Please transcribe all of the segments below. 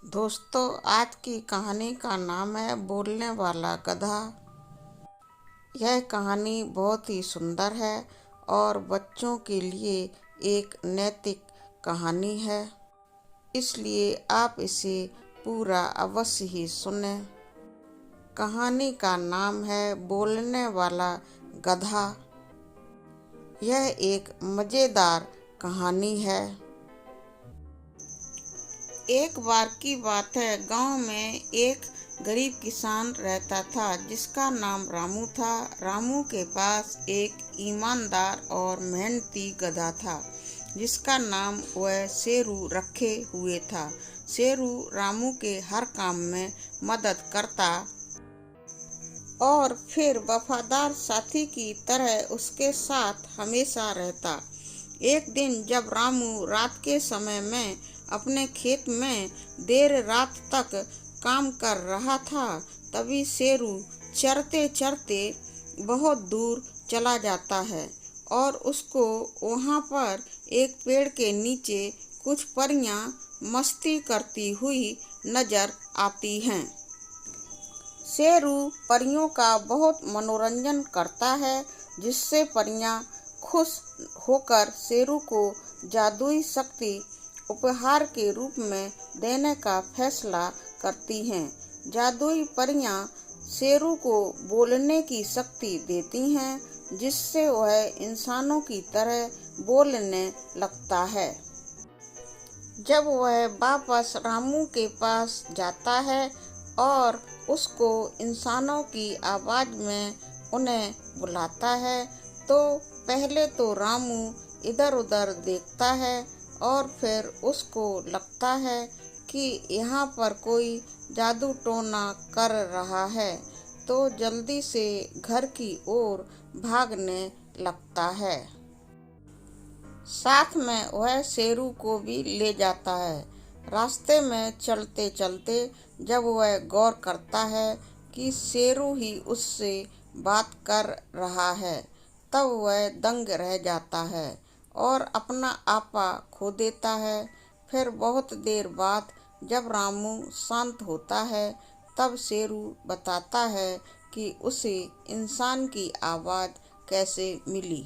दोस्तों, आज की कहानी का नाम है बोलने वाला गधा। यह कहानी बहुत ही सुंदर है और बच्चों के लिए एक नैतिक कहानी है, इसलिए आप इसे पूरा अवश्य ही सुनें। कहानी का नाम है बोलने वाला गधा। यह एक मज़ेदार कहानी है। एक बार की बात है, गांव में एक गरीब किसान रहता था जिसका नाम रामू था। रामू के पास एक ईमानदार और मेहनती गधा था जिसका नाम वह शेरू रखे हुए था। शेरू रामू के हर काम में मदद करता और फिर वफादार साथी की तरह उसके साथ हमेशा रहता। एक दिन जब रामू रात के समय में अपने खेत में देर रात तक काम कर रहा था, तभी शेरू चरते चरते बहुत दूर चला जाता है और उसको वहाँ पर एक पेड़ के नीचे कुछ परियां मस्ती करती हुई नजर आती हैं। शेरू परियों का बहुत मनोरंजन करता है, जिससे परियां खुश होकर शेरू को जादुई शक्ति उपहार के रूप में देने का फैसला करती हैं। जादुई परियां शेरू को बोलने की शक्ति देती हैं, जिससे वह इंसानों की तरह बोलने लगता है। जब वह वापस रामू के पास जाता है और उसको इंसानों की आवाज़ में उन्हें बुलाता है, तो पहले तो रामू इधर उधर देखता है और फिर उसको लगता है कि यहाँ पर कोई जादू टोना कर रहा है, तो जल्दी से घर की ओर भागने लगता है। साथ में वह शेरू को भी ले जाता है। रास्ते में चलते चलते जब वह गौर करता है कि शेरू ही उससे बात कर रहा है, तब वह दंग रह जाता है और अपना आपा खो देता है। फिर बहुत देर बाद जब रामू शांत होता है, तब शेरू बताता है कि उसे इंसान की आवाज़ कैसे मिली।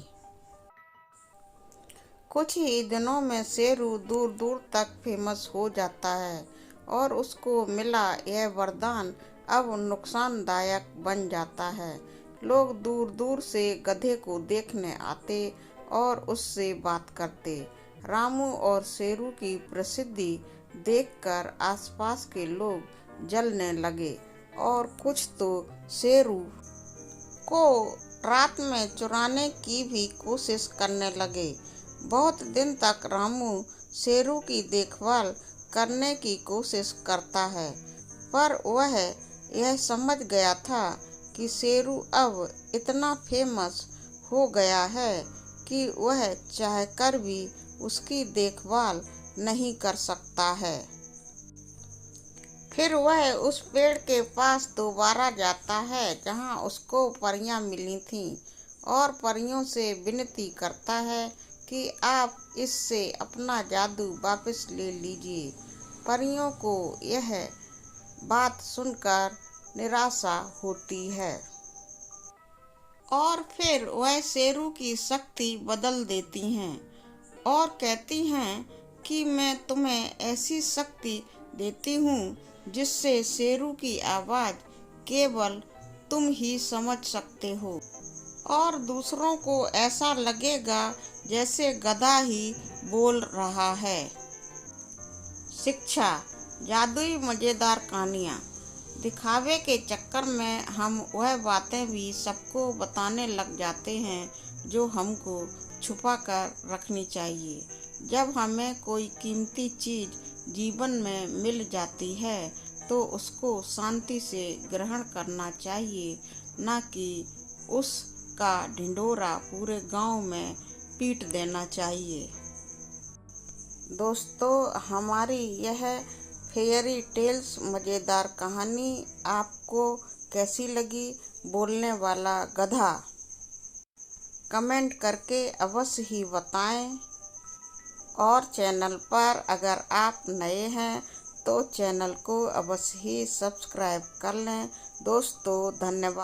कुछ ही दिनों में शेरू दूर दूर तक फेमस हो जाता है और उसको मिला यह वरदान अब नुकसानदायक बन जाता है। लोग दूर दूर से गधे को देखने आते और उससे बात करते। रामू और शेरू की प्रसिद्धि देखकर आसपास के लोग जलने लगे और कुछ तो शेरू को रात में चुराने की भी कोशिश करने लगे। बहुत दिन तक रामू शेरू की देखभाल करने की कोशिश करता है, पर वह यह समझ गया था कि शेरू अब इतना फेमस हो गया है कि वह चाहकर भी उसकी देखभाल नहीं कर सकता है। फिर वह उस पेड़ के पास दोबारा जाता है जहां उसको परियां मिली थीं और परियों से विनती करता है कि आप इससे अपना जादू वापस ले लीजिए। परियों को यह बात सुनकर निराशा होती है और फिर वह शेरू की शक्ति बदल देती हैं और कहती हैं कि मैं तुम्हें ऐसी शक्ति देती हूँ जिससे शेरू की आवाज़ केवल तुम ही समझ सकते हो और दूसरों को ऐसा लगेगा जैसे गधा ही बोल रहा है। शिक्षा: जादुई मज़ेदार कहानियाँ। दिखावे के चक्कर में हम वह बातें भी सबको बताने लग जाते हैं जो हमको छुपा कर रखनी चाहिए। जब हमें कोई कीमती चीज़ जीवन में मिल जाती है तो उसको शांति से ग्रहण करना चाहिए, न कि उसका ढिंढोरा पूरे गांव में पीट देना चाहिए। दोस्तों, हमारी यह फेयरी टेल्स मज़ेदार कहानी आपको कैसी लगी? बोलने वाला गधा, कमेंट करके अवश्य ही बताएं और चैनल पर अगर आप नए हैं तो चैनल को अवश्य ही सब्सक्राइब कर लें। दोस्तों धन्यवाद।